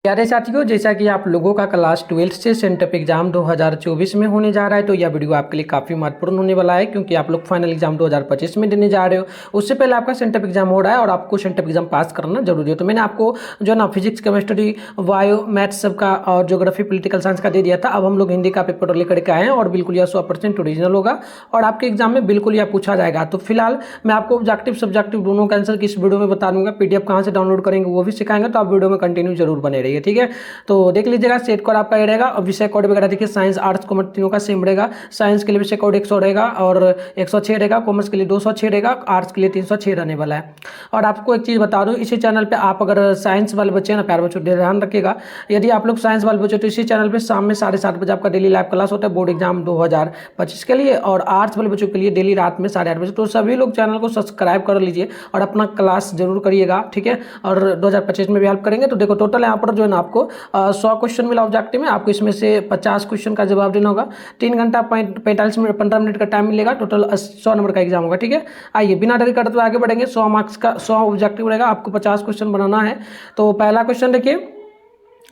प्यारे साथियों, जैसा कि आप लोगों का क्लास 12 से सेंटअप एग्जाम 2024 में होने जा रहा है, तो यह वीडियो आपके लिए काफ़ी महत्वपूर्ण होने वाला है, क्योंकि आप लोग फाइनल एग्जाम 2025 में देने जा रहे हो। उससे पहले आपका सेंटअप एग्जाम हो रहा है और आपको सेंटअप एग्जाम पास करना जरूरी है। तो मैंने आपको जो ना फिजिक्स, केमिस्ट्री, बायो, मैथ्स सबका और ज्योग्राफी, पॉलिटिकल साइंस का दे दिया था। अब हम लोग हिंदी का पेपर लेकर के आए हैं और बिल्कुल यह 100% ओरिजिनल होगा और आपके एग्जाम में बिल्कुल यह पूछा जाएगा। तो फिलहाल मैं आपको ऑब्जेक्टिव सब्जेक्टिव दोनों का आंसर किस वीडियो में बता दूंगा। पीडीएफ कहाँ से डाउनलोड करेंगे वो भी सिखाएंगे, तो आप वीडियो में कंटिन्यू जरूर बने रहिए, ठीक है। तो देख लीजिएगा, सेट कोड आपका ये रहेगा और विषय कोड वगैरह देखिए, साइंस, आर्ट्स, कॉमर्स तीनों का सेम रहेगा। साइंस के लिए विषय कोड 100 रहेगा और 106 रहेगा, कॉमर्स के लिए 206 रहेगा, आर्ट्स के लिए 306 रहने वाला है। और आपको एक चीज़ बता दूं, इसी चैनल पे आप अगर साइंस वाले बच्चे हैं ना, प्यारे बच्चों, ध्यान रखिएगा, यदि आप लोग साइंस वाले बच्चे तो इसी चैनल पर शाम में 7:30 बजे आपका डेली लाइव क्लास होता है बोर्ड एग्जाम 2025 के लिए, और आर्ट्स वाले बच्चों के लिए डेली रात में 8:30 बजे। तो सभी लोग चैनल को सब्सक्राइब कर लीजिए और अपना क्लास जरूर करिएगा, ठीक है। और 2025 में भी हेल्प करेंगे। तो देखो, टोटल यहाँ पर जो है ना आपको 100 क्वेश्चन मिला ऑब्जेक्टिव में। आपको इसमें से 50 क्वेश्चन का जवाब देना होगा। 3 घंटा 45 मिनट 15 मिनट का टाइम मिलेगा। टोटल 100 नंबर का एग्जाम होगा, ठीक है। आइए बिना देरी करते हुए आगे बढ़ेंगे। 100 मार्क्स का 100 ऑब्जेक्टिव रहेगा, आपको 50 क्वेश्चन बनाना है। तो पहला क्वेश्चन देखिए,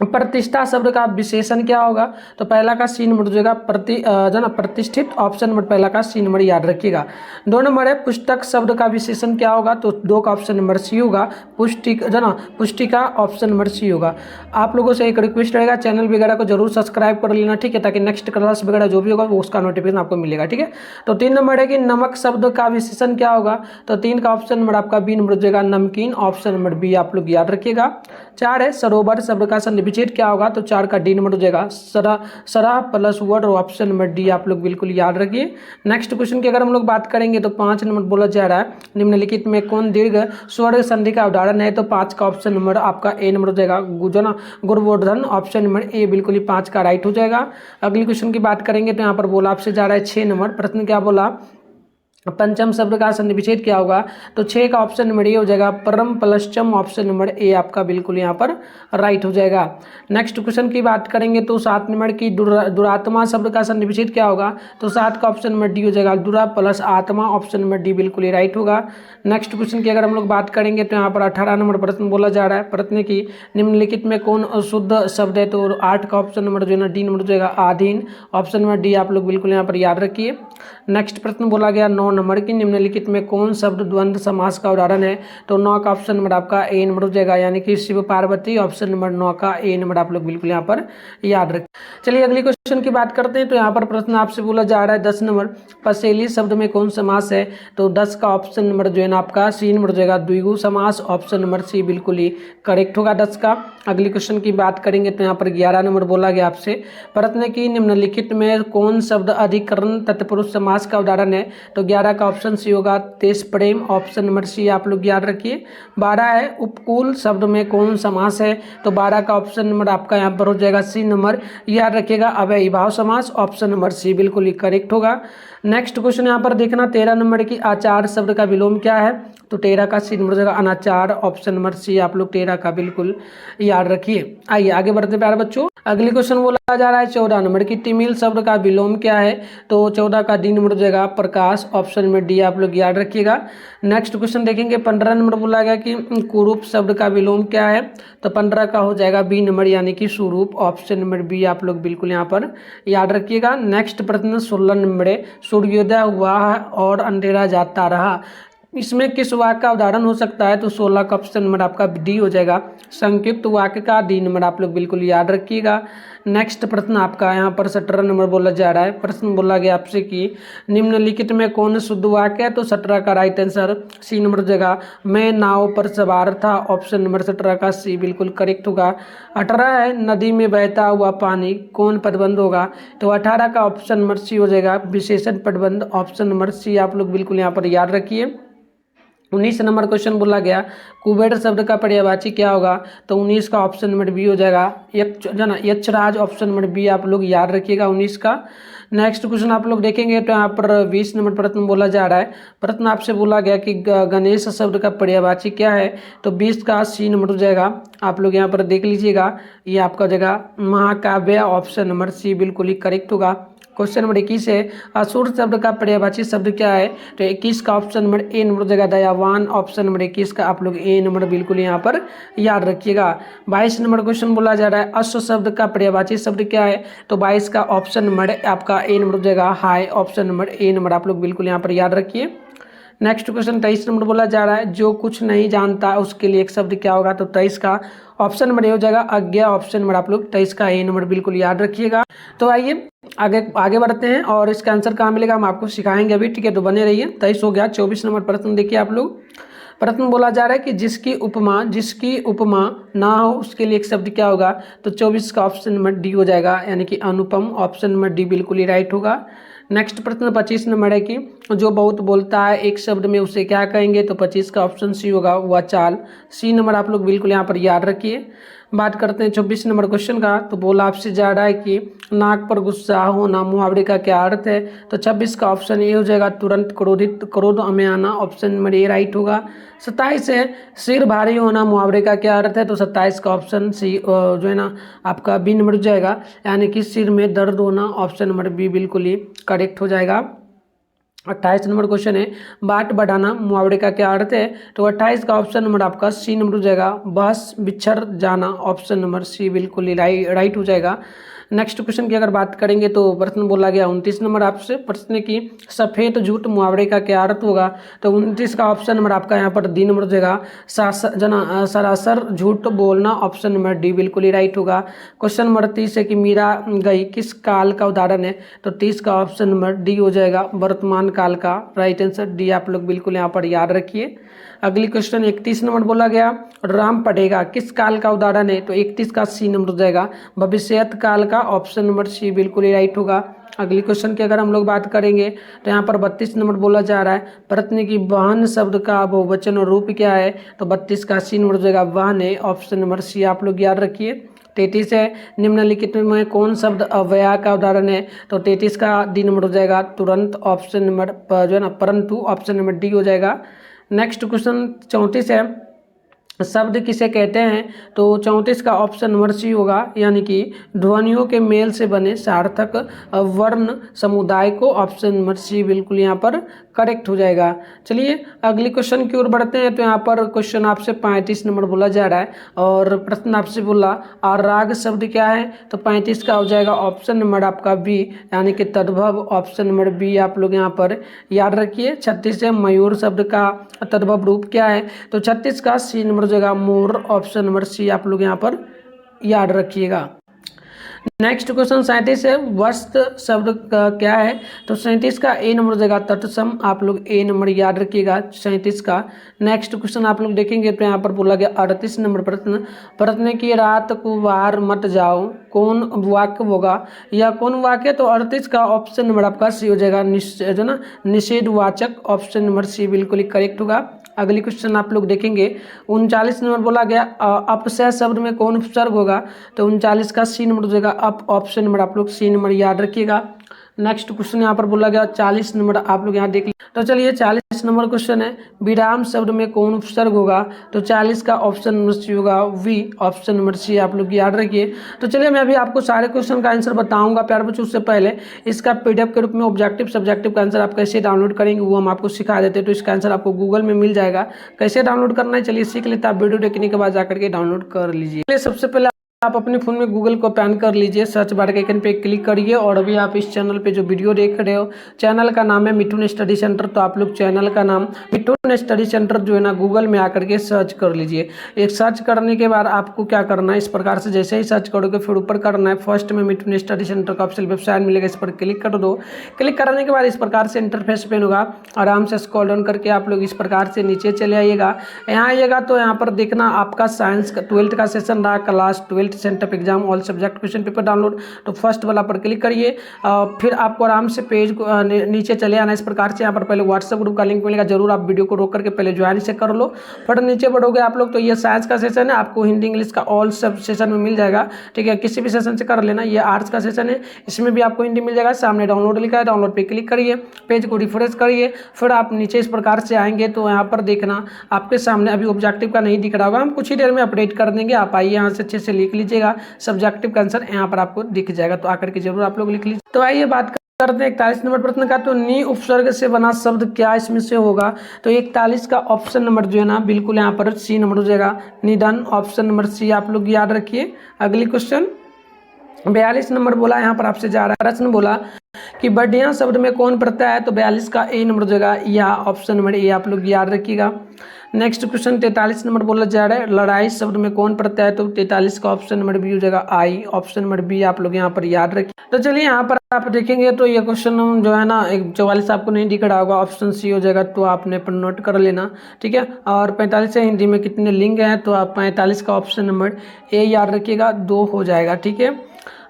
प्रतिष्ठा शब्द का विशेषण क्या होगा। तो पहला का सी नंबर जो है ना प्रतिष्ठित, ऑप्शन नंबर पहला का सी नंबर याद रखिएगा। 2 नंबर है पुस्तक शब्द का विशेषण क्या होगा। तो 2 का ऑप्शन नंबर सी होगा। पुस्तिका ऑप्शन नंबर सी होगा। आप लोगों से एक रिक्वेस्ट रहेगा, चैनल वगैरह को जरूर सब्सक्राइब कर लेना, ठीक है, ताकि नेक्स्ट क्लास वगैरह जो भी होगा वो उसका नोटिफिकेशन आपको मिलेगा, ठीक है। तो 3 नंबर है कि नमक शब्द का विशेषण क्या होगा। तो 3 का ऑप्शन नंबर आपका बी नंबर जो है नमकीन, ऑप्शन नंबर बी आप लोग याद रखिएगा। 4 है सरोवर शब्द का विच्छेद क्या होगा। तो 4 का डी नंबर हो जाएगा सरा प्लस वर्ड, और ऑप्शन नंबर डी आप लोग बिल्कुल याद रखिए। नेक्स्ट क्वेश्चन की अगर हम लोग बात करेंगे तो 5 नंबर बोला जा रहा है, निम्नलिखित में कौन दीर्घ स्वर संधि का उदाहरण है। तो 5 का ऑप्शन नंबर आपका ए नंबर हो जाएगा, गुणवर्धन, ऑप्शन नंबर ए बिल्कुल ही 5 का राइट हो जाएगा। अगली क्वेश्चन की बात करेंगे तो यहाँ पर बोला आपसे जा रहा है 6 नंबर प्रश्न क्या बोला, पंचम शब्द का संधि विच्छेद क्या होगा। तो 6 का ऑप्शन नंबर ए हो जाएगा, परम प्लसचम, ऑप्शन नंबर ए आपका बिल्कुल यहाँ पर राइट हो जाएगा। नेक्स्ट क्वेश्चन की बात करेंगे तो 7 नंबर की दुरात्मा शब्द का संधि विच्छेद क्या होगा। तो 7 का ऑप्शन नंबर डी हो जाएगा, दुरा प्लस आत्मा, ऑप्शन नंबर डी बिल्कुल ही राइट होगा। नेक्स्ट क्वेश्चन की अगर हम लोग बात करेंगे तो यहाँ पर 18 नंबर प्रश्न बोला जा रहा है, प्रश्न की निम्नलिखित में कौन अशुद्ध शब्द है। तो 8 का ऑप्शन नंबर जो है ना डी नंबर हो जाएगा, आधीन, ऑप्शन नंबर डी आप लोग बिल्कुल यहाँ पर याद रखिए। नेक्स्ट प्रश्न बोला गया 9 नंबर की निम्नलिखित में कौन शब्द द्वंद्व समास का उदाहरण है। तो 9 का ऑप्शन नंबर आपका ए नंबर हो जाएगा, यानी कि शिव पार्वती, ऑप्शन नंबर 9 का ए नंबर आप लोग बिल्कुल यहाँ पर याद रखें। चलिए अगली क्वेश्चन की बात करते हैं। तो यहाँ पर प्रश्न आपसे बोला जा रहा है 10 नंबर, पसेली शब्द में कौन समास है। तो 10 का ऑप्शन नंबर जो है ना आपका सी नंबर हो जाएगा, द्विगु समास, ऑप्शन नंबर सी बिल्कुल ही करेक्ट होगा 10 का। अगली क्वेश्चन की बात करेंगे तो यहाँ पर 11 नंबर बोला गया आपसे, प्रश्न की निम्नलिखित में कौन शब्द अधिकरण तत्पुरुष समास का उदाहरण है। तो 11 का ऑप्शन सी होगा, तेज प्रेम, ऑप्शन नंबर सी आप लोग याद रखिए। 12 है उपकूल शब्द में कौन समास है। तो 12 का ऑप्शन नंबर आपका यहाँ पर हो जाएगा सी नंबर, याद रखिएगा, अव्ययी भाव समास, ऑप्शन नंबर सी बिल्कुल ही करेक्ट होगा। नेक्स्ट क्वेश्चन यहाँ पर देखना 13 नंबर की आचार शब्द का विलोम क्या है। तो 13 का सी नंबर हो जाएगा अनाचार, ऑप्शन नंबर सी आप लोग 13 का बिल्कुल याद रखिए। आइए आगे बढ़ते हैं प्यारे बच्चों। अगली क्वेश्चन बोला जा रहा है 14 नंबर की तिमिल शब्द का विलोम क्या है। तो 14 का डी नंबर हो जाएगा प्रकाश, ऑप्शन नंबर डी आप लोग याद रखिएगा। नेक्स्ट क्वेश्चन देखेंगे 15 नंबर बोला गया कि कुरूप शब्द का विलोम क्या है। तो 15 का हो जाएगा बी नंबर, यानी कि स्वरूप, ऑप्शन नंबर बी आप लोग बिल्कुल यहाँ पर याद रखिएगा। नेक्स्ट प्रश्न 16 नंबर है, सूर्योदय हुआ और अंधेरा जाता रहा, इसमें किस वाक्य का उदाहरण हो सकता है। तो 16 का ऑप्शन नंबर आपका डी हो जाएगा, संयुक्त वाक्य का डी नंबर आप लोग बिल्कुल याद रखिएगा। नेक्स्ट प्रश्न आपका यहाँ पर 17 नंबर बोला जा रहा है, प्रश्न बोला गया आपसे कि निम्नलिखित में कौन शुद्ध वाक्य है। तो 17 का राइट आंसर सी नंबर हो जाएगा, मैं नाव पर सवार था, ऑप्शन नंबर 17 का सी बिल्कुल करेक्ट होगा। 18 है नदी में बहता हुआ पानी कौन पदबंध होगा। तो 18 का ऑप्शन नंबर सी हो जाएगा, विशेषण पदबंध, ऑप्शन नंबर सी आप लोग बिल्कुल यहाँ पर याद रखिए। 19 नंबर क्वेश्चन बोला गया कुबेर शब्द का पर्यायवाची क्या होगा। तो 19 का ऑप्शन नंबर बी हो जाएगा, यक्षराज, ऑप्शन नंबर बी आप लोग याद रखिएगा 19 का। नेक्स्ट क्वेश्चन आप लोग देखेंगे तो यहाँ पर 20 नंबर प्रश्न बोला जा रहा है, प्रश्न आपसे बोला गया कि गणेश शब्द का पर्यायवाची क्या है। तो 20 का सी नंबर हो जाएगा, आप लोग यहाँ पर देख लीजिएगा, ये आपका हो जाएगा महाकाव्य, ऑप्शन नंबर सी बिल्कुल ही करेक्ट होगा। क्वेश्चन नंबर 21 है, असुर शब्द का पर्यायवाची शब्द क्या है? तो 21 का ऑप्शन नंबर ए नंबर हो जाएगा दयावान। ऑप्शन नंबर 21 का आप लोग ए नंबर बिल्कुल यहाँ पर याद रखिएगा। 22 नंबर क्वेश्चन बोला जा रहा है, अश्व शब्द का पर्यायवाची शब्द क्या है? तो 22 का ऑप्शन नंबर आपका ए नंबर हो जाएगा हाय। ऑप्शन नंबर ए नंबर आप लोग बिल्कुल यहाँ पर याद रखिए। नेक्स्ट क्वेश्चन 23 नंबर बोला जा रहा है, जो कुछ नहीं जानता उसके लिए एक शब्द क्या होगा? तो 23 का ऑप्शन नंबर ए हो जाएगा अज्ञा। ऑप्शन नंबर आप लोग 23 का ए नंबर बिल्कुल याद रखिएगा। तो आइए आगे बढ़ते हैं और इसका आंसर कहाँ मिलेगा हम आपको सिखाएंगे अभी, ठीक है? तो बने रहिए। 23 हो गया। 24 नंबर प्रश्न देखिए आप लोग। प्रश्न बोला जा रहा है कि जिसकी उपमा ना हो उसके लिए एक शब्द क्या होगा? तो 24 का ऑप्शन नंबर डी हो जाएगा, यानी कि अनुपम। ऑप्शन नंबर डी बिल्कुल ही राइट होगा। नेक्स्ट प्रश्न 25 नंबर है कि जो बहुत बोलता है एक शब्द में उसे क्या कहेंगे? तो 25 का ऑप्शन सी होगा वाचाल। सी नंबर आप लोग बिल्कुल यहाँ पर याद रखिए। बात करते हैं 24 नंबर क्वेश्चन का। तो बोला आपसे जा रहा है कि नाक पर गुस्सा होना मुहावरे का क्या अर्थ है? तो 26 का ऑप्शन ए हो जाएगा तुरंत क्रोधित, क्रोध में आना। ऑप्शन नंबर ए राइट होगा। 27 है सिर भारी होना मुहावरे का क्या अर्थ है? तो 27 का ऑप्शन सी जो है ना आपका बी नंबर हो जाएगा, यानी कि सिर में दर्द होना। ऑप्शन नंबर बी बिल्कुल ही करेक्ट हो जाएगा। 28 नंबर क्वेश्चन है, बाट बढ़ाना मुहावरे का क्या अर्थ है? तो 28 का ऑप्शन नंबर आपका सी नंबर हो जाएगा, बस बिछड़ जाना। ऑप्शन नंबर सी बिल्कुल ही राइट हो जाएगा। नेक्स्ट क्वेश्चन की अगर बात करेंगे तो प्रश्न बोला गया 29 नंबर आपसे प्रश्न की सफ़ेद झूठ मुहावरे का क्या अर्थ होगा? तो 29 का ऑप्शन नंबर आपका यहाँ पर डी नंबर हो जाएगा, सरासर झूठ बोलना। ऑप्शन नंबर डी बिल्कुल ही राइट होगा। क्वेश्चन नंबर 30 है कि मीरा गई किस काल का उदाहरण है? तो 30 का ऑप्शन नंबर डी हो जाएगा वर्तमान काल का। राइट आंसर डी आप लोग बिल्कुल यहाँ पर याद रखिए। अगली क्वेश्चन 31 नंबर बोला गया, राम पढ़ेगा किस काल का उदाहरण है? तो 31 का सी नंबर हो जाएगा भविष्यत काल का। ऑप्शन नंबर सी बिल्कुल ही राइट होगा। अगली क्वेश्चन की अगर हम लोग बात करेंगे तो यहाँ पर 32 नंबर बोला जा रहा है, पत्नी की बहन शब्द का बहुवचन रूप क्या है? तो 32 का सी नंबर हो जाएगा वाहन है। ऑप्शन नंबर सी आप लोग याद रखिए। 33 है निम्नलिखित में कौन शब्द अव्यय का उदाहरण है? तो 33 का डी नंबर हो जाएगा तुरंत। ऑप्शन नंबर जो है ना परंतु। ऑप्शन नंबर डी हो जाएगा। नेक्स्ट क्वेश्चन 34 है, शब्द किसे कहते हैं? तो 34 का ऑप्शन नंबर सी होगा, यानी कि ध्वनियों के मेल से बने सार्थक वर्ण समुदाय को। ऑप्शन नंबर सी बिल्कुल यहाँ पर करेक्ट हो जाएगा। चलिए अगली क्वेश्चन की ओर बढ़ते हैं। तो यहाँ पर क्वेश्चन आपसे 35 नंबर बोला जा रहा है और प्रश्न आपसे बोला और राग शब्द क्या है? तो 35 का हो जाएगा ऑप्शन नंबर आपका बी, यानी कि तद्भव। ऑप्शन नंबर बी आप लोग यहाँ पर याद रखिए। 36 है मयूर शब्द का तद्भव रूप क्या है? तो 36 का सी नंबर हो जाएगा मोर। ऑप्शन नंबर सी आप लोग यहाँ पर याद रखिएगा। नेक्स्ट क्वेश्चन 37 है, वस्त्र शब्द का क्या है? तो 37 का ए नंबर हो जाएगा तत्सम। आप लोग ए नंबर याद रखिएगा 37 का। नेक्स्ट क्वेश्चन आप लोग देखेंगे तो यहाँ पर बोला गया 38 नंबर प्रश्न की रात को बाहर मत जाओ कौन वाक्य होगा? या कौन वाक्य? तो 38 का ऑप्शन नंबर आपका सी हो जाएगा जो ना निषेधवाचक। ऑप्शन नंबर सी बिल्कुल ही करेक्ट होगा। अगली क्वेश्चन आप लोग देखेंगे 39 नंबर बोला गया अपशय शब्द में कौन उपसर्ग होगा? तो 39 का सी नंबर हो जाएगा अप। ऑप्शन नंबर आप लोग सी नंबर याद रखिएगा। नेक्स्ट क्वेश्चन यहाँ पर बोला गया 40 नंबर आप लोग यहाँ देख लीजिए। तो चलिए 40 नंबर क्वेश्चन है, विराम शब्द में कौन उपसर्ग होगा? तो 40 का ऑप्शन नंबर सी होगा वी। ऑप्शन नंबर सी आप लोग याद रखिए। तो चलिए मैं अभी आपको सारे क्वेश्चन का आंसर बताऊंगा प्यारे बच्चों। उससे पहले इसका पीडीएफ के रूप में ऑब्जेक्टिव सब्जेक्टिव का आंसर आप कैसे डाउनलोड करेंगे वो हम आपको सिखा देते हैं। तो इसका आंसर आपको गूगल में मिल जाएगा, कैसे डाउनलोड करना है चलिए सीख लेते हैं। आप वीडियो देखने के बाद जाकर के डाउनलोड कर लीजिए। सबसे पहले आप अपने फ़ोन में गूगल को ओपन कर लीजिए, सर्च बार के आइकन पे क्लिक करिए और अभी आप इस चैनल पे जो वीडियो देख रहे हो चैनल का नाम है मिठुन स्टडी सेंटर। तो आप लोग चैनल का नाम मिठुन स्टडी सेंटर जो है ना गूगल में आकर के सर्च कर लीजिए। एक सर्च करने के बाद आपको क्या करना है, इस प्रकार से जैसे ही सर्च करोगे फिर ऊपर करना है फर्स्ट में मिठुन स्टडी सेंटर का ऑफिशियल वेबसाइट मिलेगा, इस पर क्लिक कर दो। क्लिक करने के बाद इस प्रकार से इंटरफेस पेन होगा, आराम से स्क्रॉल डाउन करके आप लोग इस प्रकार से नीचे चले आइएगा। यहाँ आइएगा तो यहाँ पर देखना आपका साइंस का 12th का सेशन रहा, class 12 centre exam all subject question paper download. तो फर्स्ट वाला पर क्लिक करिए, फिर आपको आराम से पेज को नीचे चले आना इस प्रकार से। यहाँ पर पहले व्हाट्सएप ग्रुप का लिंक मिलेगा, जरूर आप वीडियो को रोक करके पहले ज्वाइन से कर लो। फिर नीचे बढ़ोगे आप लोग तो ये साइंस का सेशन है, आपको हिंदी इंग्लिश का ऑल सब सेशन में मिल जाएगा, ठीक है, किसी भी सेशन से कर लेना। ये आर्ट्स का सेशन है, इसमें भी आपको हिंदी मिल जाएगा। सामने डाउनलोड लिखा है, डाउनलोड पे क्लिक करिए, पेज को रिफ्रेश करिए, फिर आप नीचे इस प्रकार से आएंगे तो यहाँ पर देखना आपके सामने अभी ऑब्जेक्टिव का नहीं दिख रहा होगा, हम कुछ ही देर में अपडेट कर देंगे। आप आइए यहाँ से अच्छे से लिख लीजिएगा, सब्जेक्टिव का आंसर यहाँ पर आपको दिख जाएगा, तो आकर के जरूर आप लोग लिख लीजिए। तो आइए बात करते हैं 41 नंबर प्रश्न का। तो नी उपसर्ग से बना शब्द क्या इसमें से होगा? तो 41 का ऑप्शन नंबर जो है ना बिल्कुल यहाँ पर सी नंबर हो जाएगा, निधन। ऑप्शन नंबर सी आप लोग याद रखिए। अगली क्वेश्चन 42 नंबर बोला यहाँ पर आपसे जा रहा है प्रश्न, बोला कि बढ़िया शब्द में कौन प्रत्यय है? तो 42 का ए नंबर हो जाएगा, या ऑप्शन नंबर ए आप लोग याद रखिएगा। नेक्स्ट क्वेश्चन 43 नंबर बोला जा रहा है, लड़ाई शब्द में कौन प्रत्यय है? तो 43 का ऑप्शन नंबर बी हो जाएगा आई। ऑप्शन नंबर बी आप लोग यहाँ पर याद रखिए। तो चलिए यहाँ पर आप देखेंगे तो ये क्वेश्चन जो है ना 44 आपको नहीं दिख रहा होगा, ऑप्शन सी हो जाएगा, तो आपने पर नोट कर लेना, ठीक है। और 45 से हिंदी में कितने लिंग हैं? तो आप 45 का ऑप्शन नंबर ए याद रखिएगा, 2 हो जाएगा, ठीक है।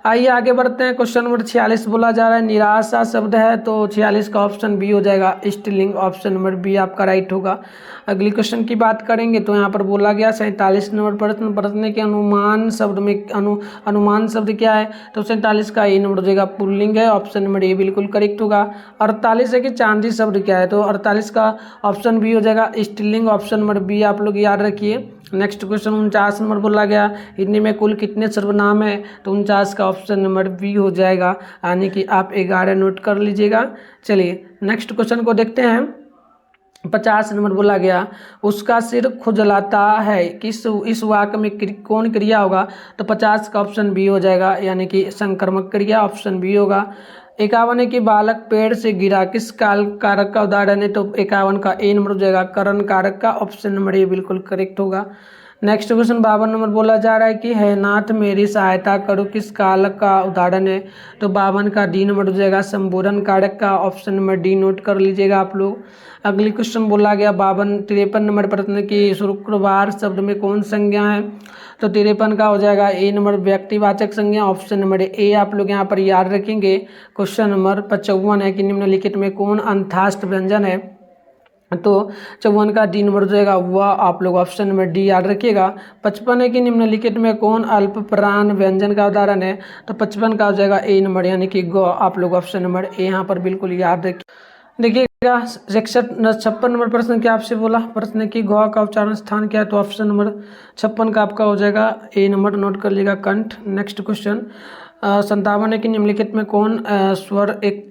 आइए आगे बढ़ते हैं। क्वेश्चन नंबर 46 बोला जा रहा है, निराशा शब्द है, तो 46 का ऑप्शन बी हो जाएगा, स्त्रीलिंग। ऑप्शन नंबर बी आपका राइट होगा। अगली क्वेश्चन की बात करेंगे तो यहाँ पर बोला गया 47 नंबर प्रश्न, प्रश्न के अनुमान शब्द में अनुमान शब्द क्या है? तो 47 का ए नंबर हो जाएगा, पुल्लिंग है। ऑप्शन नंबर ए बिल्कुल करेक्ट होगा। 48 है कि चांदी शब्द क्या है? तो 48 का ऑप्शन बी हो जाएगा, स्त्रीलिंग। ऑप्शन नंबर बी आप लोग याद रखिए। नेक्स्ट क्वेश्चन 49 नंबर बोला गया, हिंदी में कुल कितने सर्वनाम है? तो 49 का ऑप्शन नंबर बी हो जाएगा, यानी कि आप 11 नोट कर लीजिएगा। चलिए नेक्स्ट क्वेश्चन को देखते हैं। 50 नंबर बोला गया, उसका सिर खुजलाता है, किस इस वाक्य में कौन क्रिया होगा? तो 50 का ऑप्शन बी हो जाएगा, यानी कि संक्रमक क्रिया। ऑप्शन बी होगा। 51 है कि बालक पेड़ से गिरा, किस काल कारक का उदाहरण है? तो 51 का ए नंबर हो जाएगा, करण कारक का। ऑप्शन नंबर ए बिल्कुल करेक्ट होगा। नेक्स्ट क्वेश्चन 52 नंबर बोला जा रहा है कि है नाथ मेरी सहायता करो, किस काल का उदाहरण है? तो 52 का डी नंबर हो जाएगा, संबोधन कारक का। ऑप्शन नंबर डी नोट कर लीजिएगा आप लोग। अगली क्वेश्चन बोला गया 53 नंबर प्रश्न की, शुक्रवार शब्द में कौन संज्ञा है? तो 53 का हो जाएगा ए नंबर, व्यक्तिवाचक संज्ञा। ऑप्शन नंबर ए आप लोग यहाँ पर याद रखेंगे। क्वेश्चन नंबर 55 है कि निम्नलिखित में कौन अंतःस्थ व्यंजन है? तो 54 का डी नंबर हो जाएगा, वह आप लोग ऑप्शन नंबर डी याद रखिएगा। 55 है कि निम्नलिखित में कौन अल्प प्राण व्यंजन का उदाहरण है? तो 55 का हो जाएगा ए नंबर, यानी कि ग। आप लोग ऑप्शन नंबर ए यहाँ पर बिल्कुल याद रखिए। देखिएगा 56 नंबर प्रश्न क्या आपसे बोला, प्रश्न की घ का उच्चारण स्थान क्या है? तो ऑप्शन नंबर 56 का आपका हो जाएगा ए नंबर, नोट कर लीजिएगा, कंठ। नेक्स्ट क्वेश्चन 57 है कि निम्नलिखित में कौन स्वर एक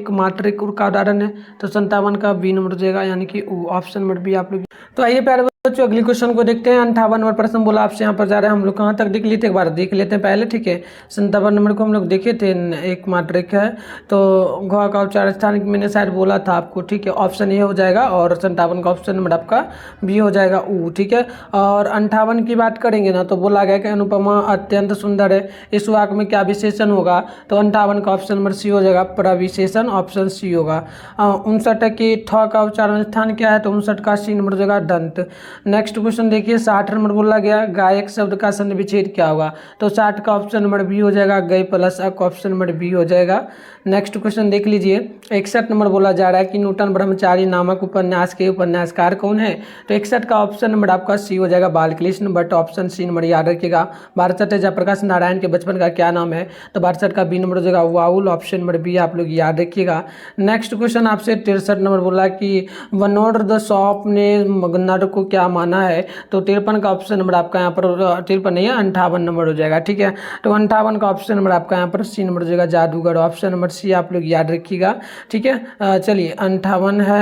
मात्रिक का उदाहरण है? तो 57 का बी नंबर हो जाएगा, यानी कि ऑप्शन नंबर बी आप लोग। तो आइए प्यारे बच्चों अगली क्वेश्चन को देखते हैं। 58 नंबर प्रश्न बोला आपसे, यहाँ पर जा रहे हैं हम लोग कहाँ तक देख लिए थे, एक बार देख लेते हैं पहले, ठीक है। 57 नंबर को हम लोग देखे थे, एक मात्रिक है, तो घ का उच्चारण स्थान मैंने शायद बोला था आपको, ठीक है। ऑप्शन ए हो जाएगा, और 57 का ऑप्शन नंबर आपका बी हो जाएगा, ऊ, ठीक है। और 58 की बात करेंगे ना, तो बोला गया कि अनुपमा अत्यंत सुंदर है, इस वाक्य में क्या विशेषण होगा? तो 58 का ऑप्शन नंबर सी हो जाएगा, प्रविशेषण। ऑप्शन सी होगा। 59 है कि ठ का उच्चारण स्थान क्या है? तो 59 का सी नंबर हो जाएगा, दंत। नेक्स्ट क्वेश्चन देखिए 60 नंबर बोला गया, गायक शब्द का संधि विच्छेद क्या होगा? तो 60 का ऑप्शन नंबर बी हो जाएगा, गय प्लस अक। ऑप्शन नंबर बी हो जाएगा। नेक्स्ट क्वेश्चन देख लीजिए 61 नंबर बोला जा रहा है कि नूतन ब्रह्मचारी नामक उपन्यास के उपन्यासकार कौन है? तो 61 का ऑप्शन नंबर आपका सी हो जाएगा, Balkrishna Bhatt. Option C number याद रखिएगा। भारत जयप्रकाश नारायण के बचपन का क्या नाम है? तो भारत का बी नंबर हो जाएगा, वाउल। ऑप्शन नंबर बी आप लोग याद रखिएगा। नेक्स्ट क्वेश्चन आपसे 63 नंबर बोला कि वनोड द शॉप ने नर को क्या माना है? तो 53 का ऑप्शन नंबर आपका यहाँ पर 53 नहीं है, 58 नंबर हो जाएगा, ठीक है। तो 58 का ऑप्शन नंबर आपका यहाँ पर सी नंबर हो जाएगा, जादूगर। ऑप्शन नंबर सी आप लोग याद रखिएगा, ठीक है। चलिए 58 है,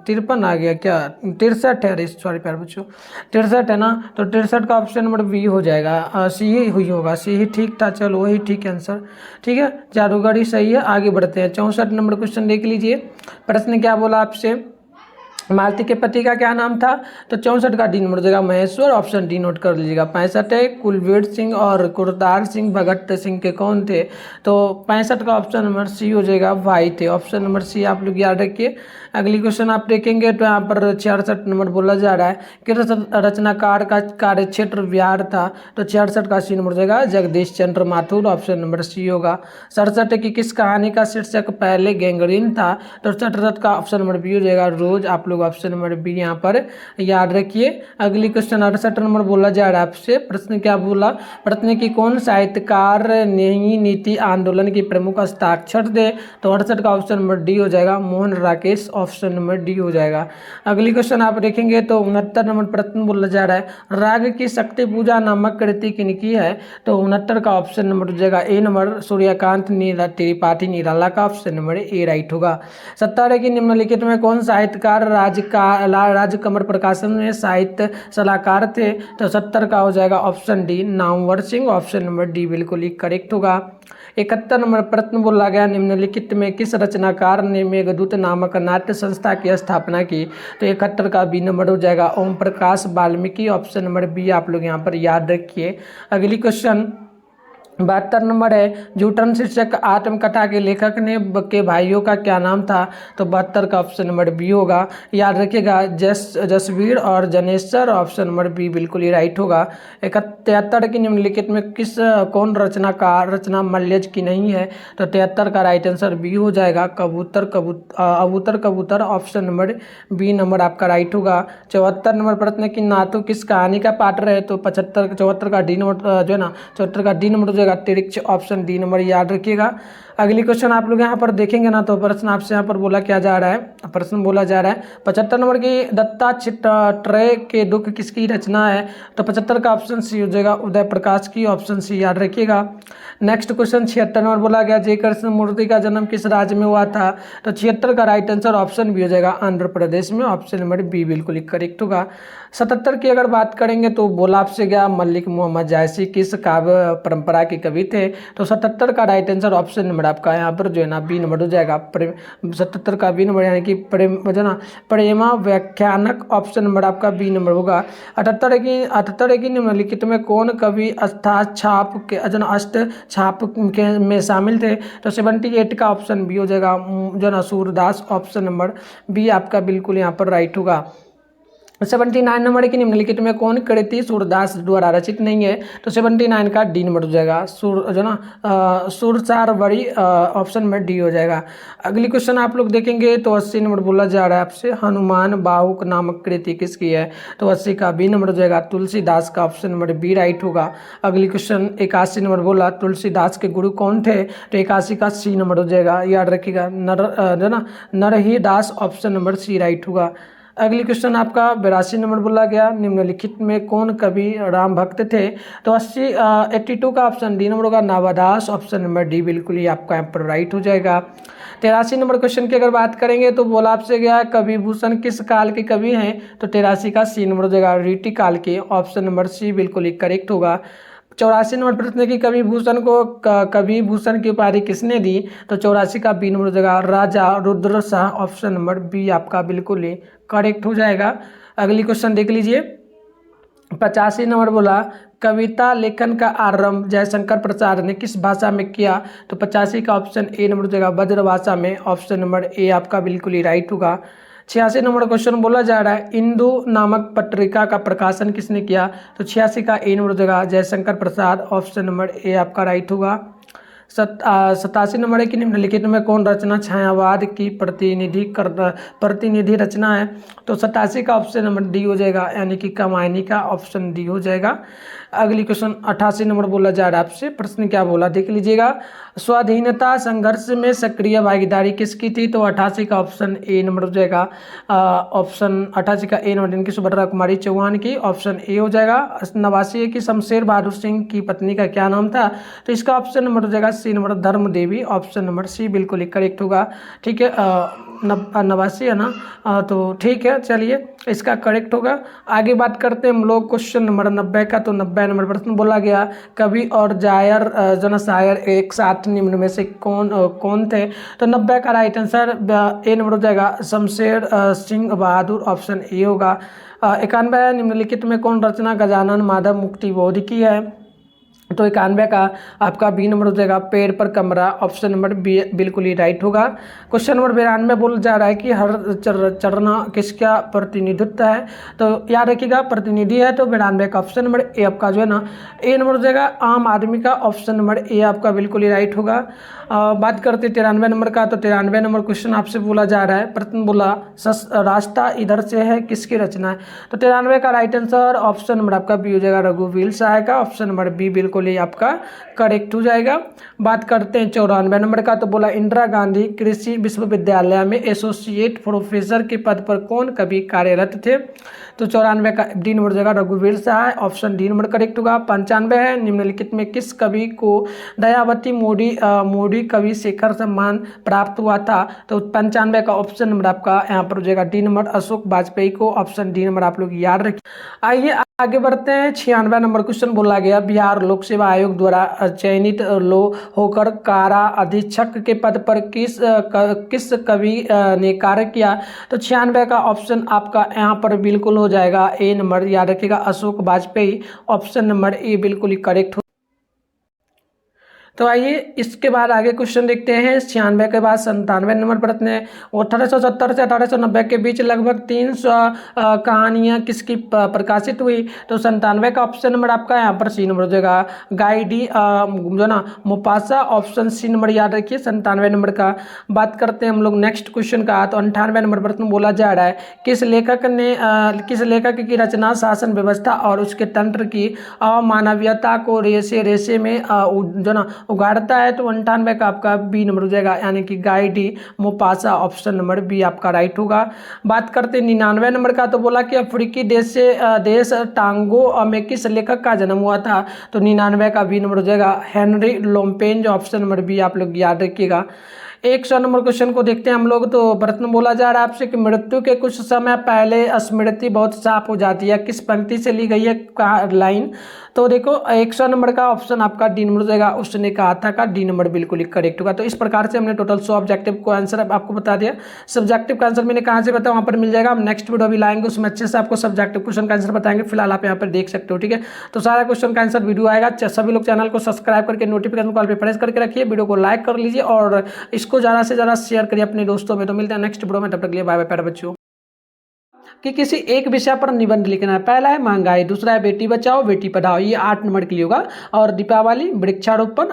53 आ गया क्या? 63 है, सॉरी प्यारे बच्चों, 63 है ना, तो 63 का ऑप्शन नंबर बी हो जाएगा, सी ही हुई होगा, सी ही ठीक था, चलो वही ठीक आंसर, ठीक है, जादूगर ही सही है। आगे बढ़ते हैं 64 नंबर क्वेश्चन देख लीजिए। प्रश्न क्या बोला आपसे, मालती के पति का क्या नाम था? तो 64 का डी नंबर हो जाएगा, महेश्वर। ऑप्शन डी नोट कर लीजिएगा। 65 है, कुलवीर सिंह और कुरतार सिंह भगत सिंह के कौन थे? तो 65 का ऑप्शन नंबर सी हो जाएगा, भाई थे। ऑप्शन नंबर सी आप लोग याद रखिए। अगली क्वेश्चन आप देखेंगे तो यहाँ पर 66 नंबर बोला जा रहा है कि रचनाकार का कार्य क्षेत्र बिहार था। तो 66 का सी नंबर हो जाएगा, जगदीश चंद्र माथुर। ऑप्शन नंबर सी होगा। 67 है कि किस कहानी का शीर्षक पहले गैंग्रीन था? तो 67 का ऑप्शन नंबर बी हो जाएगा, रोज। आप लोग ऑप्शन नंबर बी यहाँ पर याद रखिए। अगली क्वेश्चन 68 नंबर बोला जा रहा है आपसे। प्रश्न क्या बोला, प्रश्न की कौन साहित्यकार नई नीति आंदोलन की प्रमुख हस्ताक्षर थे, तो 68 का ऑप्शन नंबर डी हो जाएगा, Mohan Rakesh, option number D हो जाएगा। अगली क्वेश्चन आप देखेंगे तो 69 नंबर प्रश्न बोला जा रहा है, राग की शक्ति पूजा नामक कृति किनकी है, तो 69 का ऑप्शन नंबर हो जाएगा ए नंबर, सूर्यकांत त्रिपाठी निराला का ऑप्शन नंबर ए राइट होगा। 70 की निम्नलिखित में कौन साहित्यकार राजकमल प्रकाशन में साहित्य सलाहकार थे, तो 70 का हो जाएगा option D, Namvar Singh, option number D बिल्कुल ही करेक्ट होगा। 71 नंबर प्रश्न बोला गया, निम्नलिखित में किस रचनाकार ने मेघदूत नामक नाट्य संस्था की स्थापना की, तो 71 का बी नंबर हो जाएगा, Om Prakash Valmiki, option number B आप लोग यहाँ पर याद रखिए। अगली क्वेश्चन 72 नंबर है, जूठन शीर्षक आत्मकथा के लेखक ने के भाइयों का क्या नाम था, तो 72 का ऑप्शन नंबर बी होगा, याद रखिएगा, जसवीर और जनेश्वर, ऑप्शन नंबर बी बिल्कुल ही राइट होगा। 73 की निम्नलिखित में कौन रचना मल्यज की नहीं है, तो 73 का राइट आंसर बी हो जाएगा, अबूतर कबूतर, ऑप्शन नंबर बी नंबर आपका राइट होगा। 74 नंबर प्रश्न की नातू किस कहानी का पात्र है, तो 74 का डी नंबर जो है ना, 74 का डी नंबर अतिरिक्त, ऑप्शन डी नंबर याद रखिएगा। अगली क्वेश्चन आप लोग यहाँ पर देखेंगे ना, तो प्रश्न आपसे यहाँ पर बोला क्या जा रहा है, प्रश्न बोला जा रहा है 75 नंबर की दत्तात्रेय के दुख किसकी रचना है, तो 75 का ऑप्शन सी हो जाएगा, उदय प्रकाश की, ऑप्शन सी याद रखिएगा। नेक्स्ट क्वेश्चन 76 नंबर बोला गया, जय कृष्ण मूर्ति का जन्म किस राज्य में हुआ था, तो 76 का राइट आंसर ऑप्शन बी हो जाएगा, आंध्र प्रदेश में, ऑप्शन नंबर बी बिल्कुल ही करेक्ट होगा। 77 की अगर बात करेंगे तो बोला आपसे गया, मलिक मोहम्मद जायसी किस काव्य परंपरा के कवि थे, तो 77 का राइट आंसर ऑप्शन नंबर आपका यहाँ पर जो है ना बी नंबर हो जाएगा, 77 का बी नंबर यानी कि प्रेम जो ना प्रेमा व्याख्यानक, ऑप्शन नंबर आपका बी नंबर होगा। 78 की निम्नलिखित में कौन कवि अष्ट छाप में शामिल थे, तो 78 का ऑप्शन बी हो जाएगा, जो ना सूरदास, ऑप्शन नंबर बी आपका बिल्कुल यहाँ पर राइट होगा। 79 नंबर की निम्नलिखित में कौन कृति सूरदास द्वारा रचित नहीं है, तो 79 का डी नंबर हो जाएगा, जो ना सुरसार बड़ी, ऑप्शन में डी हो जाएगा। अगली क्वेश्चन आप लोग देखेंगे तो 80 नंबर बोला जा रहा है आपसे, हनुमान बाहुक नामक कृति किसकी है, तो 80 का बी नंबर हो जाएगा, तुलसीदास का, ऑप्शन नंबर बी राइट होगा। अगली क्वेश्चन 81 नंबर बोला, तुलसीदास के गुरु कौन थे, तो 81 का सी नंबर हो जाएगा, याद रखिएगा, जो ना नरही दास, ऑप्शन नंबर सी राइट होगा। अगली क्वेश्चन आपका 82 नंबर बोला गया, निम्नलिखित में कौन कवि राम भक्त थे, तो 82 का ऑप्शन डी नंबर होगा, नावादास, ऑप्शन नंबर डी बिल्कुल ही आपका यहाँ पर राइट हो जाएगा। 83 नंबर क्वेश्चन की अगर बात करेंगे तो बोला आपसे गया, कवि भूषण किस काल के कवि हैं, तो 83 का सी नंबर हो जाएगा, रीति काल के, ऑप्शन नंबर सी बिल्कुल ही करेक्ट होगा। 84 नंबर प्रश्न की कवि भूषण की उपाधि किसने दी, तो 84 का बी नंबर हो जाएगा, Raja Rudra Shah, option number B आपका बिल्कुल ही करेक्ट हो जाएगा। अगली क्वेश्चन देख लीजिए, 85 नंबर बोला, कविता लेखन का आरंभ जयशंकर प्रसाद ने किस भाषा में किया, तो 85 का ऑप्शन ए नंबर हो जाएगा, ब्रज भाषा में, ऑप्शन नंबर ए आपका बिल्कुल ही राइट होगा। 86 नंबर क्वेश्चन बोला जा रहा है, इंदु नामक पत्रिका का प्रकाशन किसने किया, तो 86 का ए नंबर हो जाएगा, Jaishankar Prasad, option number A आपका राइट होगा। 87 नंबर है कि निम्नलिखित में कौन रचना छायावाद की प्रतिनिधि रचना है, तो 87 का ऑप्शन नंबर डी हो जाएगा, यानी कि कमायनी का, ऑप्शन डी हो जाएगा। अगली क्वेश्चन 88 नंबर बोला जा रहा है आपसे, प्रश्न क्या बोला देख लीजिएगा, स्वाधीनता संघर्ष में सक्रिय भागीदारी किसकी थी, तो 88 का ऑप्शन ए नंबर हो जाएगा, ऑप्शन 88 का ए नंबर यानी कि सुभद्रा कुमारी चौहान की, ऑप्शन ए हो जाएगा। 89 है कि शमशेर बहादुर सिंह की पत्नी का क्या नाम था, तो इसका ऑप्शन नंबर हो जाएगा सी नंबर, धर्म देवी, ऑप्शन नंबर सी बिल्कुल ही करेक्ट होगा। ठीक है, 89 है ना, तो ठीक है, चलिए इसका करेक्ट होगा। आगे बात करते हैं हम लोग क्वेश्चन नंबर 90 का, तो 90 नंबर प्रश्न बोला गया, कवि और जायर जना शायर एक साथ निम्न में से कौन थे, तो 90 का राइट आंसर ए नंबर हो जाएगा, शमशेर सिंह बहादुर, ऑप्शन ए होगा। 91 निम्नलिखित में कौन रचना गजानन माधव मुक्तिबोध की है, तो 91 का आपका बी नंबर हो जाएगा पेड़ पर कमरा, ऑप्शन नंबर बी बिल्कुल ही राइट होगा। क्वेश्चन नंबर 92 बोला जा रहा है कि हर चरना किसका प्रतिनिधित्व है, तो याद रखिएगा प्रतिनिधि है तो 92 का ऑप्शन नंबर ए आपका जो है ना ए नंबर हो जाएगा आम आदमी का, ऑप्शन नंबर ए आपका बिल्कुल ही राइट होगा। बात करते 93 नंबर का, तो 93 नंबर क्वेश्चन आपसे बोला जा रहा है, प्रश्न बोला रास्ता इधर से है किसकी रचना है, तो 93 का राइट आंसर ऑप्शन नंबर आपका बी हो जाएगा रघुवीर सहाय का, ऑप्शन नंबर बी बिल्कुल ही आपका करेक्ट हो जाएगा। बात करते हैं 94 नंबर का, तो बोला इंदिरा गांधी कृषि विश्वविद्यालय में एसोसिएट प्रोफेसर के पद पर कौन कभी कार्यरत थे, तो 94 का डी नंबर हो जाएगा रघुवीर सहाय, ऑप्शन डी नंबर करेक्ट होगा। 95 है निम्नलिखित में किस कवि को दयावती मोदी कवि शेखर सम्मान प्राप्त हुआ था, तो 95 का ऑप्शन नंबर आपका यहाँ पर हो जाएगा डी नंबर अशोक वाजपेयी को, ऑप्शन डी नंबर आप लोग याद रखिए। आइए आगे बढ़ते हैं। 96 नंबर क्वेश्चन बोला गया बिहार लोक सेवा आयोग द्वारा चयनित होकर कारा अधीक्षक के पद पर किस कवि ने कार्य किया, तो 96 का ऑप्शन आपका यहाँ पर बिल्कुल हो जाएगा ए नंबर, याद रखिएगा Ashok Vajpayee, option number A बिल्कुल ही करेक्ट। तो आइए इसके बाद आगे क्वेश्चन देखते हैं। 96 के बाद 97 नंबर प्रश्न है, 1870 से 1890 के बीच लगभग 300 कहानियाँ किसकी प्रकाशित हुई, तो 97 का ऑप्शन नंबर आपका यहाँ पर सी नंबर हो जाएगा गाइडी जो ना मुपासा, ऑप्शन सी नंबर याद रखिए 97 नंबर का। बात करते हैं हम लोग नेक्स्ट क्वेश्चन का, तो 98 नंबर प्रश्न बोला जा रहा है किस लेखक की रचना शासन व्यवस्था और उसके तंत्र की अमानवीयता को रेसे रेसे में जो ना उगाड़ता है, तो 98 का आपका बी नंबर हो जाएगा, यानी कि गाइडी मुपासा, ऑप्शन नंबर बी आपका राइट होगा। बात करते हैं 99 नंबर का, तो बोला कि अफ्रीकी देश टांगो में किस लेखक का जन्म हुआ था, तो 99 का बी नंबर हो जाएगा हेनरी लोम्पेंज, ऑप्शन नंबर बी आप लोग याद रखिएगा। 100 नंबर क्वेश्चन को देखते हैं हम लोग, तो प्रश्न बोला जा रहा है आपसे कि मृत्यु के कुछ समय पहले स्मृति बहुत साफ हो जाती है, किस पंक्ति से ली गई है लाइन, तो देखो 100 नंबर का ऑप्शन आपका डी नंबर हो जाएगा उसने कहा था का, डी नंबर बिल्कुल ही करेक्ट होगा। तो इस प्रकार से हमने टोटल 100 ऑब्जेक्टिव को आंसर आपको बता दिया। सब्जेक्टिव का आंसर मैंने कहाँ से बताया, वहाँ पर मिल जाएगा। हम नेक्स्ट वीडियो भी लाएंगे, उसमें अच्छे से आपको सब्जेक्टिव क्वेश्चन का आंसर बताएंगे। फिलहाल आप यहाँ पर देख सकते हो, ठीक है। तो सारा क्वेश्चन का आंसर वीडियो आएगा। सभी लोग चैनल को सब्सक्राइब करके नोटिफिकेशन कॉल पर प्रेस करके रखिए, वीडियो को लाइक कर लीजिए और इसको ज़्यादा से ज़्यादा शेयर करिए अपने दोस्तों में। तो मिलते हैं नेक्स्ट वीडियो में, तब तक के लिए बाय बाय प्यारे बच्चों। कि किसी एक विषय पर निबंध लिखना है, पहला है महंगाई, दूसरा है बेटी बचाओ बेटी पढ़ाओ, ये 8 नंबर के लिए होगा, और दीपावली, वृक्षारोपण,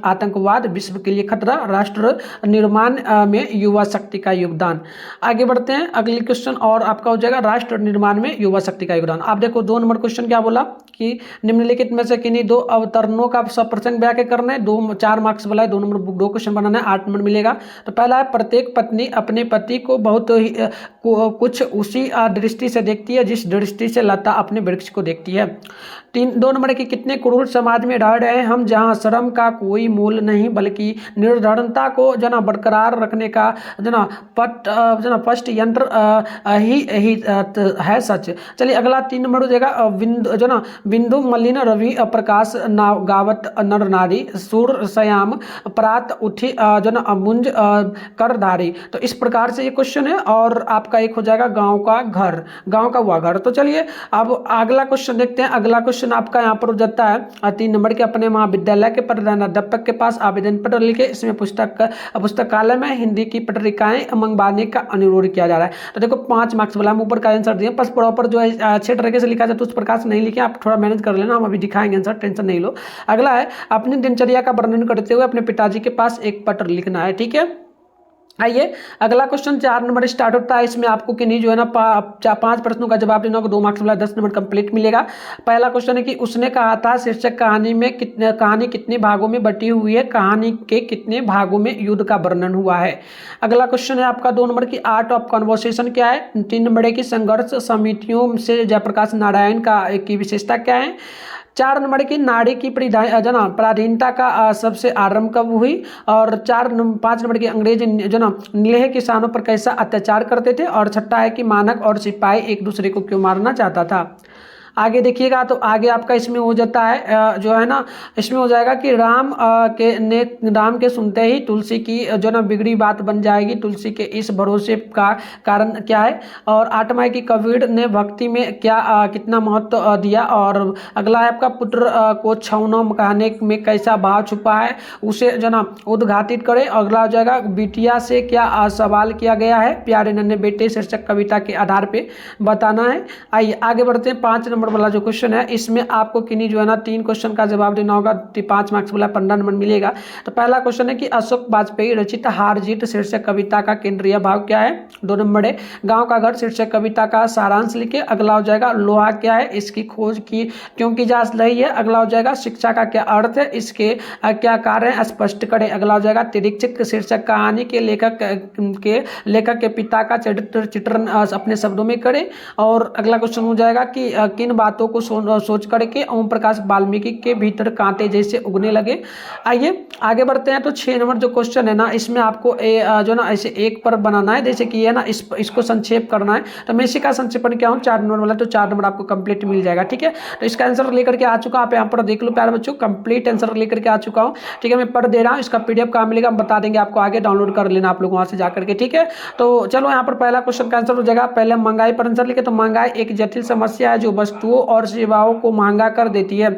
आतंकवाद, विश्व के लिए खतरा, राष्ट्र निर्माण में युवा शक्ति का योगदान। आगे बढ़ते हैं, अगले क्वेश्चन और आपका हो जाएगा राष्ट्र निर्माण में युवा शक्ति का योगदान। आप देखो 2 नंबर क्वेश्चन क्या बोला कि निम्नलिखित में से किन्हीं 2 अवतरणों का सप्रसंग व्याख्या करना है, 4 मार्क्स बोला है, 2 नंबर 2 क्वेश्चन बनाना है, 8 नंबर मिलेगा। तो पहला है प्रत्येक पत्नी अपने पति को बहुत ही कुछ उसी दृष्टि से देखती है जिस दृष्टि से लता अपने वृक्ष को देखती है। 2 नंबर की कितने क्रूर समाज में रह रहे हैं हम, जहां श्रम का कोई मूल्य नहीं बल्कि निर्धनता को जना बरकरार रखने का जना फर्स्ट यंत्र ही है सच। चलिए अगला 3 नंबर हो जाएगा बिंदु मलिन रवि प्रकाश गावत नर नारी सूर श्याम प्रात उठी मुंज करधारी। तो इस प्रकार से ये क्वेश्चन है, और आपका एक हो जाएगा गांव का हुआ घर। तो चलिए अब अगला क्वेश्चन देखते हैं। अगला क्वेश्चन आपका यहाँ पर हो जाता है 3 नंबर के, अपने महाविद्यालय के प्रधानाध्यापक के पास आवेदन पत्र लिखे, इसमें पुस्तकालय में हिंदी की पत्रिकाएं मंगवाने का अनुरोध किया जा रहा है। तो देखो 5 मार्क्स वाला हम ऊपर का आंसर दिए, बस प्रॉपर जो है अच्छे तरीके से लिखा जाए तो उस प्रकार से नहीं लिखे, आप थोड़ा मैनेज कर लेना, हम अभी दिखाएंगे आंसर, टेंशन नहीं लो। अगला है अपनी दिनचर्या का वर्णन करते हुए अपने पिताजी के पास एक पत्र लिखना है, ठीक है। आइए अगला क्वेश्चन 4 नंबर स्टार्ट होता है। इसमें आपको किन्हीं जो है ना 5 प्रश्नों का जवाब देना होगा, 2 मार्क्स वाला 10 नंबर कंप्लीट मिलेगा। पहला क्वेश्चन है कि उसने कहा था शीर्षक कहानी कितने भागों में बटी हुई है, कहानी के कितने भागों में युद्ध का वर्णन हुआ है। अगला क्वेश्चन है आपका 2 नंबर की आर्ट ऑफ कन्वर्सेशन क्या है। 3 नंबर है कि संघर्ष समितियों से जयप्रकाश नारायण की विशेषता क्या है। 4 नंबर की नारी की पराधीनता का सबसे आरंभ कब हुई, और 5 नंबर की अंग्रेज नीले किसानों पर कैसा अत्याचार करते थे, और 6 है कि मानक और सिपाही एक दूसरे को क्यों मारना चाहता था। आगे देखिएगा तो आगे आपका इसमें हो जाता है जो है ना, इसमें हो जाएगा कि राम के सुनते ही तुलसी की जो ना बिगड़ी बात बन जाएगी, तुलसी के इस भरोसे का कारण क्या है। और 8वां है कि कबीर ने भक्ति में कितना महत्व दिया। और अगला है आपका पुत्र को छौना कहने में कैसा भाव छुपा है, उसे जो ना उद्घाटित करे। अगला हो जाएगा बिटिया से क्या सवाल किया गया है, प्यारे नन्हे बेटे शीर्षक कविता के आधार पे बताना है। आइए आगे बढ़ते हैं। 5 नंबर वाला जो क्वेश्चन है इसमें आपको किन्हीं जो है ना 3 क्वेश्चन का जवाब देना होगा। 5 मार्क्स वाला 15 नंबर मिलेगा। तो पहला क्वेश्चन है कि अशोक वाजपेयी रचित हार जीत शीर्षक कविता का केंद्रीय भाव क्या है। 2 नंबर है गांव का घर शीर्षक कविता का सारांश लिखे। अगला हो जाएगा लोहा क्या है, इसकी खोज की क्यों की जा रही है। अगला हो जाएगा शिक्षा का क्या अर्थ है, इसके क्या कार्य है स्पष्ट करें। अगला हो जाएगा तिरछिक शीर्षक कहानी के लेखक के पिता का चरित्र चित्रण अपने शब्दों में करें। और अगला क्वेश्चन हो जाएगा कि किन बातों को सोच करके ओम प्रकाश वाल्मीकि के भीतर कांटे जैसे उगने लगे। आइए आगे बढ़ते हैं। तो 6 नंबर जो क्वेश्चन है ना इसमें आपको जो ना ऐसे एक पर बनाना है, जैसे कि ये ना इसको संक्षेप करना है। तो मैं इसी का संक्षेपण क्या हूँ 4 नंबर वाला, तो 4 नंबर आपको कंप्लीट मिल जाएगा। ठीक है, तो इसका आंसर लेकर के आ चुका, आप यहाँ पर देख लो प्यारे बच्चों, कंप्लीट आंसर लेकर के आ चुका हूँ। ठीक है, मैं पढ़ दे रहा हूँ, इसका PDF कहाँ मिलेगा हम बता देंगे आपको, आगे डाउनलोड कर लेना आप लोग वहाँ से जाकर के। ठीक है, तो चलो यहाँ पर पहला क्वेश्चन का आंसर हो जाएगा। पहले महंगाई पर आंसर लिखे। तो महंगाई एक जटिल समस्या है जो वस्तुओं और सेवाओं को महंगा कर देती है।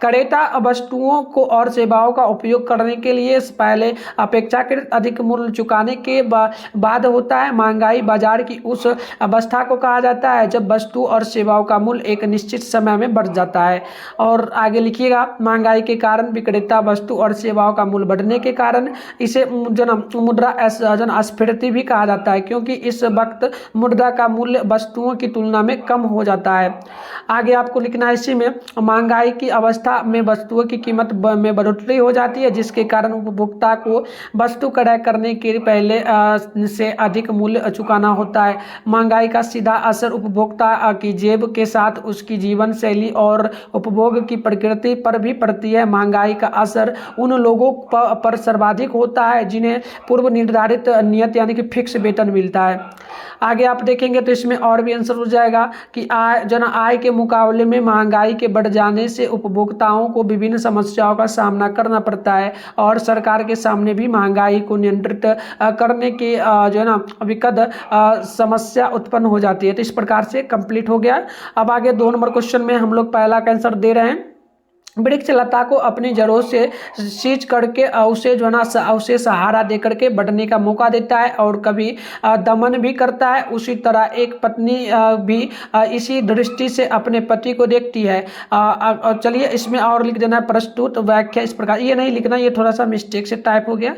क्रेता वस्तुओं को और सेवाओं का उपयोग करने के लिए पहले अपेक्षाकृत अधिक मूल्य चुकाने के बाद होता है। महंगाई बाजार की उस अवस्था को कहा जाता है जब वस्तु और सेवाओं का मूल्य एक निश्चित समय में बढ़ जाता है। और आगे लिखिएगा महंगाई के कारण विक्रेता वस्तु और सेवाओं का मूल्य बढ़ने के कारण इसे मुद्रास्फीति भी कहा जाता है, क्योंकि इस वक्त मुद्रा का मूल्य वस्तुओं की तुलना में कम हो जाता है। आगे आपको लिखना है इसी में, महंगाई की अवस्था में वस्तुओं की कीमत में बढ़ोतरी हो जाती है जिसके कारण उपभोक्ता को वस्तु क्रय करने के पहले से अधिक मूल्य चुकाना होता है। महंगाई का सीधा असर उपभोक्ता की जेब के साथ उसकी जीवन शैली और उपभोग की प्रकृति पर भी पड़ती है। महंगाई का असर उन लोगों पर सर्वाधिक होता है जिन्हें पूर्व निर्धारित नियत यानी कि फिक्स वेतन मिलता है। आगे आप देखेंगे तो इसमें और भी आंसर हो जाएगा कि आय के मुकाबले में महंगाई के बढ़ जाने से उपभोक्ताओं को विभिन्न समस्याओं का सामना करना पड़ता है और सरकार के सामने भी महंगाई को नियंत्रित करने की जो है ना विकट समस्या उत्पन्न हो जाती है। तो इस प्रकार से कंप्लीट हो गया। अब आगे 2 नंबर क्वेश्चन में हम लोग पहला का आंसर दे रहे हैं। वृक्ष लता को अपनी जड़ों से सींच करके उसे जो है ना उसे सहारा दे करके बढ़ने का मौका देता है और कभी दमन भी करता है। उसी तरह एक पत्नी भी इसी दृष्टि से अपने पति को देखती है। चलिए इसमें और लिख देना है प्रस्तुत व्याख्या इस प्रकार, ये नहीं लिखना, ये थोड़ा सा मिस्टेक से टाइप हो गया।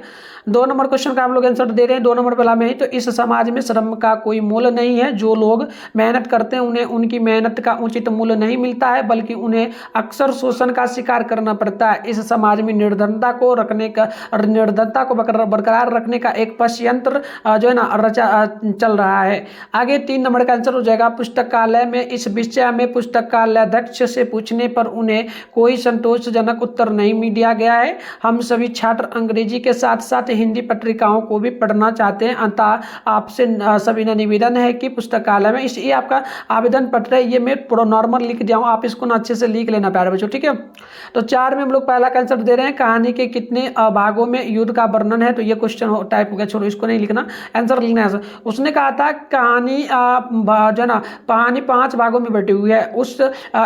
2 नंबर क्वेश्चन का आप लोग आंसर दे रहे हैं 2 नंबर वाला में ही। तो इस समाज में श्रम का कोई मूल्य नहीं है। जो लोग मेहनत करते हैं उन्हें उनकी मेहनत का उचित मूल्य नहीं मिलता है, बल्कि उन्हें अक्सर शोषण का शिकार करना पड़ता है। इस समाज में निर्धनता को बरकरार रखने का एक पश्यंत्र जो है ना चल रहा है। आगे 3 नंबर का आंसर हो जाएगा पुस्तकालय में। इस विषय में पुस्तकालयाध्यक्ष से पूछने पर उन्हें कोई संतोषजनक उत्तर नहीं दिया गया है। हम सभी छात्र अंग्रेजी के साथ साथ हिंदी पत्रिकाओं को भी पढ़ना चाहते हैं, अतः आपसे सभी ने निवेदन है कि पुस्तकालय में ये आपका आवेदन पत्र है, ये मैं पूरा नॉर्मल लिख दिया हूँ, आप इसको ना अच्छे से लिख लेना प्यारे बच्चों। ठीक है, तो 4 में हम लोग पहला आंसर दे रहे हैं कहानी के कितने भागों में युद्ध का वर्णन है। तो ये क्वेश्चन टाइप हो गया, छोड़ो इसको नहीं लिखना, आंसर लिखना है। उसने कहा था कहानी जो है ना कहानी 5 भागों में बटी हुई है।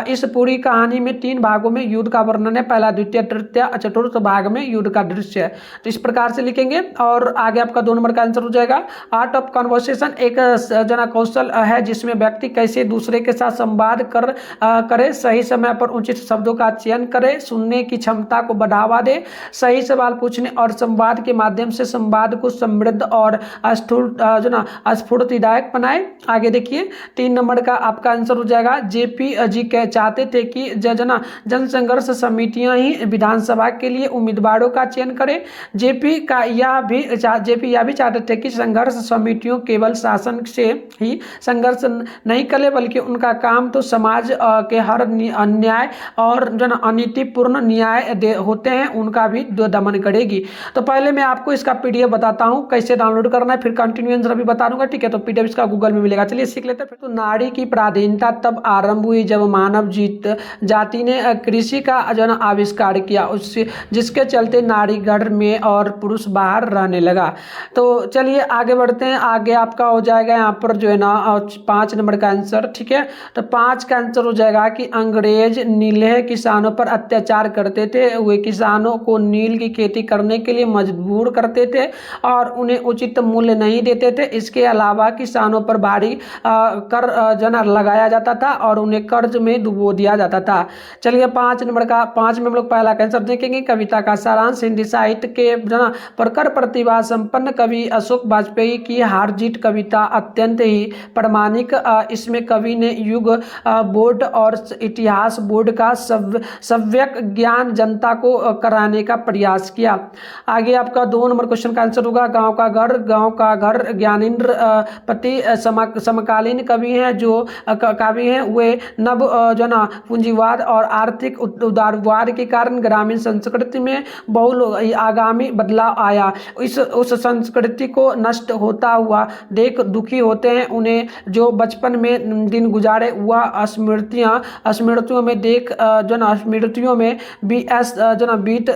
इस पूरी कहानी में 3 भागों में युद्ध का वर्णन है, पहला द्वितीय तृतीय चतुर्थ भाग में युद्ध का दृश्य है। तो इस प्रकार से लिखेंगे। और आगे आपका 2 नंबर का आंसर हो जाएगा आर्ट ऑफ कन्वर्सेशन। एक जना कौशल है जिसमें व्यक्ति कैसे दूसरे के साथ संवाद करे, सही समय पर उचित शब्दों का चयन करे, सुनने की क्षमता को बढ़ावा दे, सही सवाल पूछने और संवाद के माध्यम से संवाद को समृद्ध और स्फूर्तिदायक बनाए। आगे देखिए 3 नंबर का आपका आंसर हो जाएगा जेपी जी चाहते थे कि जन संघर्ष समितियां ही विधानसभा के लिए उम्मीदवारों का चयन करें। जेपी यह भी चाहते थे कि संघर्ष समितियों केवल शासन से ही संघर्ष नहीं करे, बल्कि उनका काम तो समाज के हर अन्याय और अनीतिपूर्ण न्याय होते हैं उनका भी दमन करेगी। तो पहले मैं आपको इसका पीडीएफ बताता हूँ कैसे डाउनलोड करना है, फिर कंटिन्यू आंसर भी बता दूंगा, ठीक है। तो पीडीएफ इसका गूगल में मिलेगा, चलिए सीख लेते हैं फिर। तो नारी की पराधीनता तब आरंभ हुई जब मानव जाति ने कृषि का जो है आविष्कार किया, उससे जिसके चलते नारी घर में और पुरुष बाहर रहने लगा। तो चलिए आगे बढ़ते हैं। आगे आपका हो जाएगा यहाँ पर जो है ना 5 नंबर का आंसर, ठीक है। तो 5 का आंसर हो जाएगा कि अंग्रेज नीले किसानों पर अत्याचार करते थे, वे किसानों को नील की खेती करने के लिए मजबूर करते थे और उन्हें उचित मूल्य नहीं देते थे। इसके अलावा किसानों पर भारी कर जना लगाया जाता था और उन्हें कर्ज में डुबो दिया जाता था। चलिए 5 नंबर का 5 में हम लोग पहला आंसर देखेंगे। कविता का सारांश। हिंदी साहित्य के जना प्रखर प्रतिभा संपन्न कवि अशोक वाजपेयी की हार जीत कविता अत्यंत ही प्रामाणिक। इसमें कवि ने युग बोर्ड और इतिहास बोर्ड का सव्यक ज्ञान जनता को कराने का प्रयास किया। आगे आपका 2 नंबर क्वेश्चन का आंसर होगा गांव का घर ज्ञानेंद्र पति समकालीन कवि हैं जो कवि हैं वे नव जो ना पूंजीवाद और आर्थिक उदारवाद के कारण ग्रामीण संस्कृति में बहुल आगामी बदलाव आया। उस संस्कृति को नष्ट होता हुआ देख दुखी होते हैं। उन्हें जो बचपन में दिन गुजारे हुआ स्मृतियों में देख जो ना स्मृतियों में बीत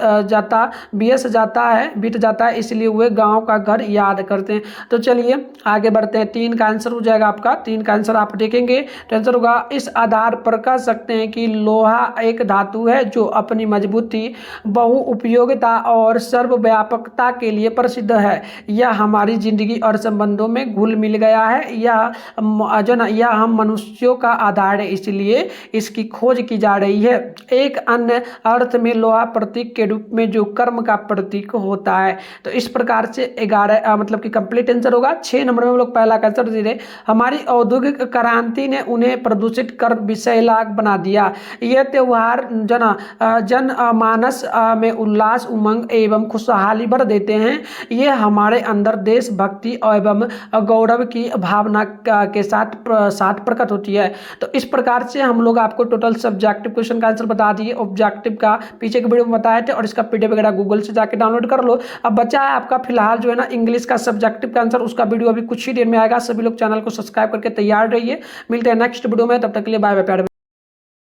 जाता है, इसलिए वे गांव का घर याद करते हैं। तो चलिए आगे बढ़ते हैं। 3 का आंसर हो जाएगा आपका। 3 का आंसर आप देखेंगे तो आंसर होगा इस आधार पर कह सकते हैं कि लोहा एक धातु है जो अपनी मजबूती, बहुउपयोगिता और सर्वव्यापकता के लिए प्रसिद्ध है। यह हमारी जिंदगी और संबंधों में घुल मिल गया है। यह हम मनुष्यों का आधार है, इसलिए इसकी खोज की जा रही है। एक अन्य अर्थ में लोहा प्रतीक के रूप में जो कर्म का प्रतीक होता है। तो इस प्रकार से 11 मतलब कि कंप्लीट आंसर होगा। 6 नंबर में हम लोग पहला आंसर दे रहे। हमारी औद्योगिक क्रांति ने उन्हें प्रदूषित कर विषैला बना दिया। यह त्योहार जनमानस में उल्लास, उमंग एवं खुशहाली भर देते हैं। ये हमारे अंदर देशभक्ति एवं गौरव की भावना के साथ प्रकट होती है। तो इस प्रकार से हम लोग आपको टोटल सब्जेक्टिव क्वेश्चन का आंसर बता दिए, ऑब्जेक्टिव का पीछे के वीडियो में बताए थे और इसका पीडीएफ वगैरह गूगल से जाके डाउनलोड कर लो। अब बचा है आपका फिलहाल जो है ना इंग्लिश का सब्जेक्टिव का आंसर, उसका वीडियो अभी कुछ ही देर में आएगा। सभी लोग चैनल को सब्सक्राइब करके तैयार रहिए। मिलते हैं नेक्स्ट वीडियो में, तब तक के लिए बाय बाय प्यारे।